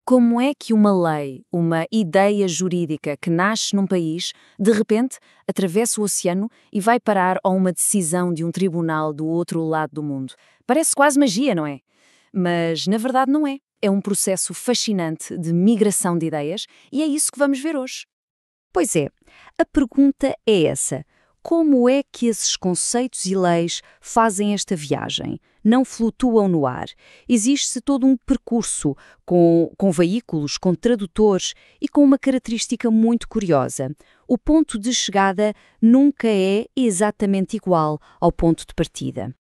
Como é que uma lei, uma ideia jurídica que nasce num país, de repente atravessa o oceano e vai parar a uma decisão de um tribunal do outro lado do mundo? Parece quase magia, não é? Mas na verdade não é. É um processo fascinante de migração de ideias e é isso que vamos ver hoje. Pois é, a pergunta é essa. Como é que esses conceitos e leis fazem esta viagem? Não flutuam no ar. Existe todo um percurso com veículos, com tradutores e com uma característica muito curiosa. O ponto de chegada nunca é exatamente igual ao ponto de partida.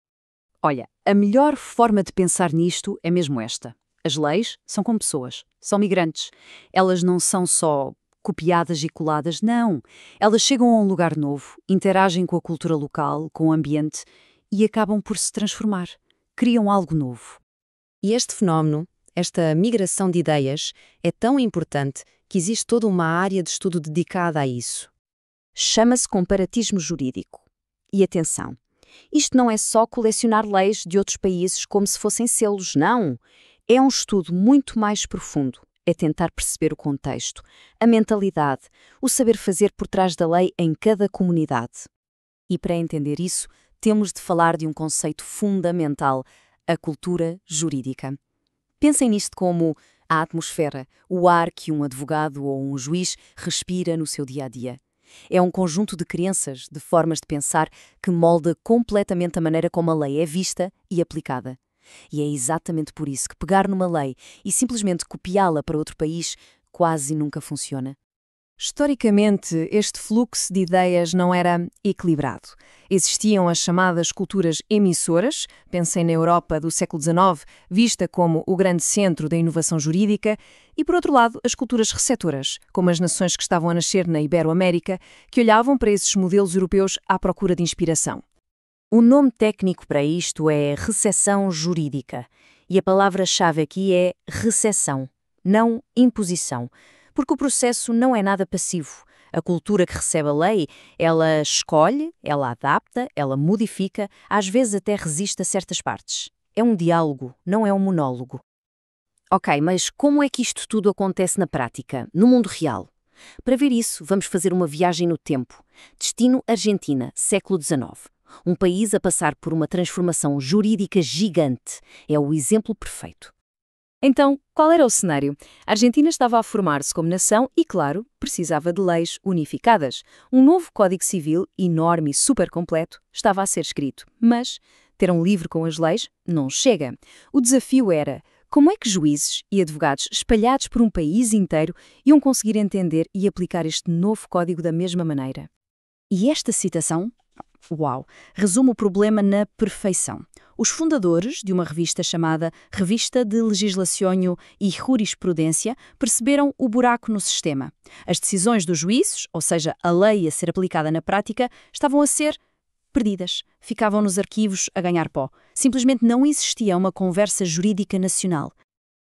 Olha, a melhor forma de pensar nisto é mesmo esta. As leis são como pessoas, são migrantes. Elas não são só copiadas e coladas, não. Elas chegam a um lugar novo, interagem com a cultura local, com o ambiente e acabam por se transformar. Criam algo novo. E este fenómeno, esta migração de ideias, é tão importante que existe toda uma área de estudo dedicada a isso. Chama-se comparatismo jurídico. E atenção, isto não é só colecionar leis de outros países como se fossem selos, não. É um estudo muito mais profundo. É tentar perceber o contexto, a mentalidade, o saber fazer por trás da lei em cada comunidade. E para entender isso, temos de falar de um conceito fundamental, a cultura jurídica. Pensem nisto como a atmosfera, o ar que um advogado ou um juiz respira no seu dia-a-dia. É um conjunto de crenças, de formas de pensar que molda completamente a maneira como a lei é vista e aplicada. E é exatamente por isso que pegar numa lei e simplesmente copiá-la para outro país quase nunca funciona. Historicamente, este fluxo de ideias não era equilibrado. Existiam as chamadas culturas emissoras, pensem na Europa do século XIX, vista como o grande centro da inovação jurídica, e por outro lado, as culturas receptoras, como as nações que estavam a nascer na Ibero-América, que olhavam para esses modelos europeus à procura de inspiração. O nome técnico para isto é recessão jurídica, e a palavra-chave aqui é recessão, não imposição, porque o processo não é nada passivo. A cultura que recebe a lei, ela escolhe, ela adapta, ela modifica, às vezes até resiste a certas partes. É um diálogo, não é um monólogo. Ok, mas como é que isto tudo acontece na prática, no mundo real? Para ver isso, vamos fazer uma viagem no tempo. Destino Argentina, século XIX. Um país a passar por uma transformação jurídica gigante. É o exemplo perfeito. Então, qual era o cenário? A Argentina estava a formar-se como nação e, claro, precisava de leis unificadas. Um novo Código Civil, enorme e super completo, estava a ser escrito. Mas ter um livro com as leis não chega. O desafio era como é que juízes e advogados espalhados por um país inteiro iam conseguir entender e aplicar este novo código da mesma maneira. E esta citação, uau, resume o problema na perfeição. Os fundadores de uma revista chamada Revista de Legislação e Jurisprudência perceberam o buraco no sistema. As decisões dos juízes, ou seja, a lei a ser aplicada na prática, estavam a ser perdidas. Ficavam nos arquivos a ganhar pó. Simplesmente não existia uma conversa jurídica nacional.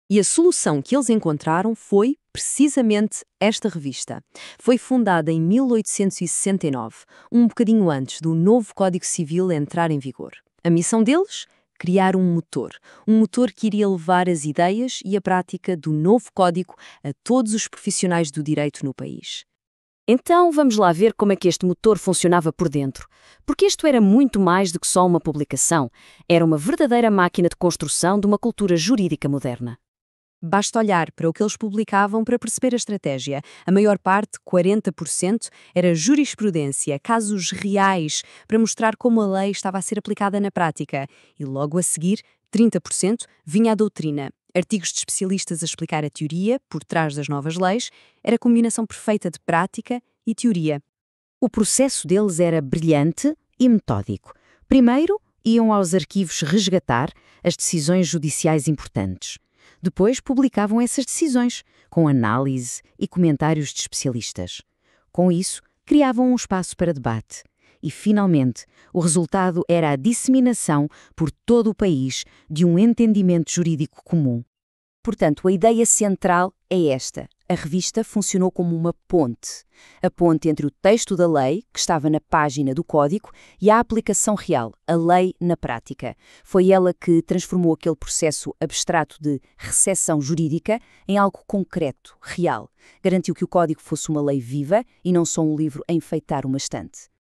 E a solução que eles encontraram foi precisamente esta revista. Foi fundada em 1869, um bocadinho antes do novo Código Civil entrar em vigor. A missão deles? Criar um motor que iria levar as ideias e a prática do novo código a todos os profissionais do direito no país. Então vamos lá ver como é que este motor funcionava por dentro. Porque isto era muito mais do que só uma publicação. Era uma verdadeira máquina de construção de uma cultura jurídica moderna. Basta olhar para o que eles publicavam para perceber a estratégia. A maior parte, 40%, era jurisprudência, casos reais, para mostrar como a lei estava a ser aplicada na prática. E logo a seguir, 30%, vinha a doutrina. Artigos de especialistas a explicar a teoria, por trás das novas leis, era a combinação perfeita de prática e teoria. O processo deles era brilhante e metódico. Primeiro, iam aos arquivos resgatar as decisões judiciais importantes. Depois publicavam essas decisões, com análise e comentários de especialistas. Com isso, criavam um espaço para debate. E, finalmente, o resultado era a disseminação por todo o país de um entendimento jurídico comum. Portanto, a ideia central é esta. A revista funcionou como uma ponte. A ponte entre o texto da lei, que estava na página do código, e a aplicação real, a lei na prática. Foi ela que transformou aquele processo abstrato de recepção jurídica em algo concreto, real. Garantiu que o código fosse uma lei viva e não só um livro a enfeitar uma estante.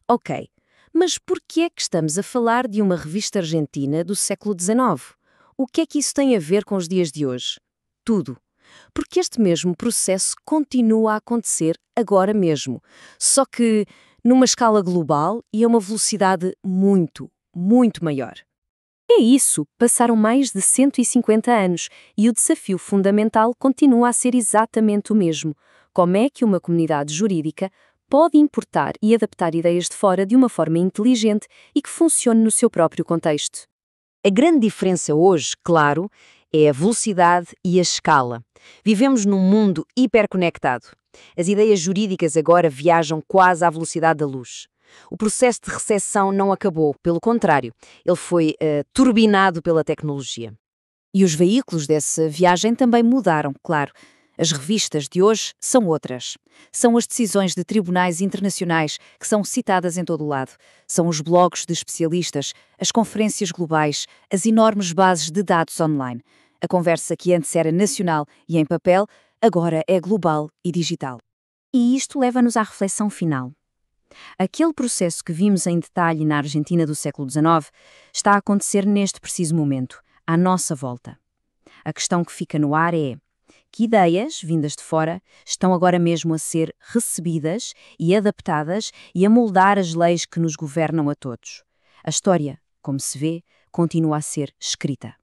Ok, mas por que é que estamos a falar de uma revista argentina do século XIX? O que é que isso tem a ver com os dias de hoje? Tudo. Porque este mesmo processo continua a acontecer agora mesmo, só que numa escala global e a uma velocidade muito, muito maior. É isso, passaram mais de 150 anos e o desafio fundamental continua a ser exatamente o mesmo. Como é que uma comunidade jurídica pode importar e adaptar ideias de fora de uma forma inteligente e que funcione no seu próprio contexto? A grande diferença hoje, claro, é a velocidade e a escala. Vivemos num mundo hiperconectado. As ideias jurídicas agora viajam quase à velocidade da luz. O processo de recepção não acabou, pelo contrário, ele foi turbinado pela tecnologia. E os veículos dessa viagem também mudaram, claro. As revistas de hoje são outras. São as decisões de tribunais internacionais que são citadas em todo o lado. São os blogs de especialistas, as conferências globais, as enormes bases de dados online. A conversa que antes era nacional e em papel, agora é global e digital. E isto leva-nos à reflexão final. Aquele processo que vimos em detalhe na Argentina do século XIX está a acontecer neste preciso momento, à nossa volta. A questão que fica no ar é: que ideias, vindas de fora, estão agora mesmo a ser recebidas e adaptadas e a moldar as leis que nos governam a todos? A história, como se vê, continua a ser escrita.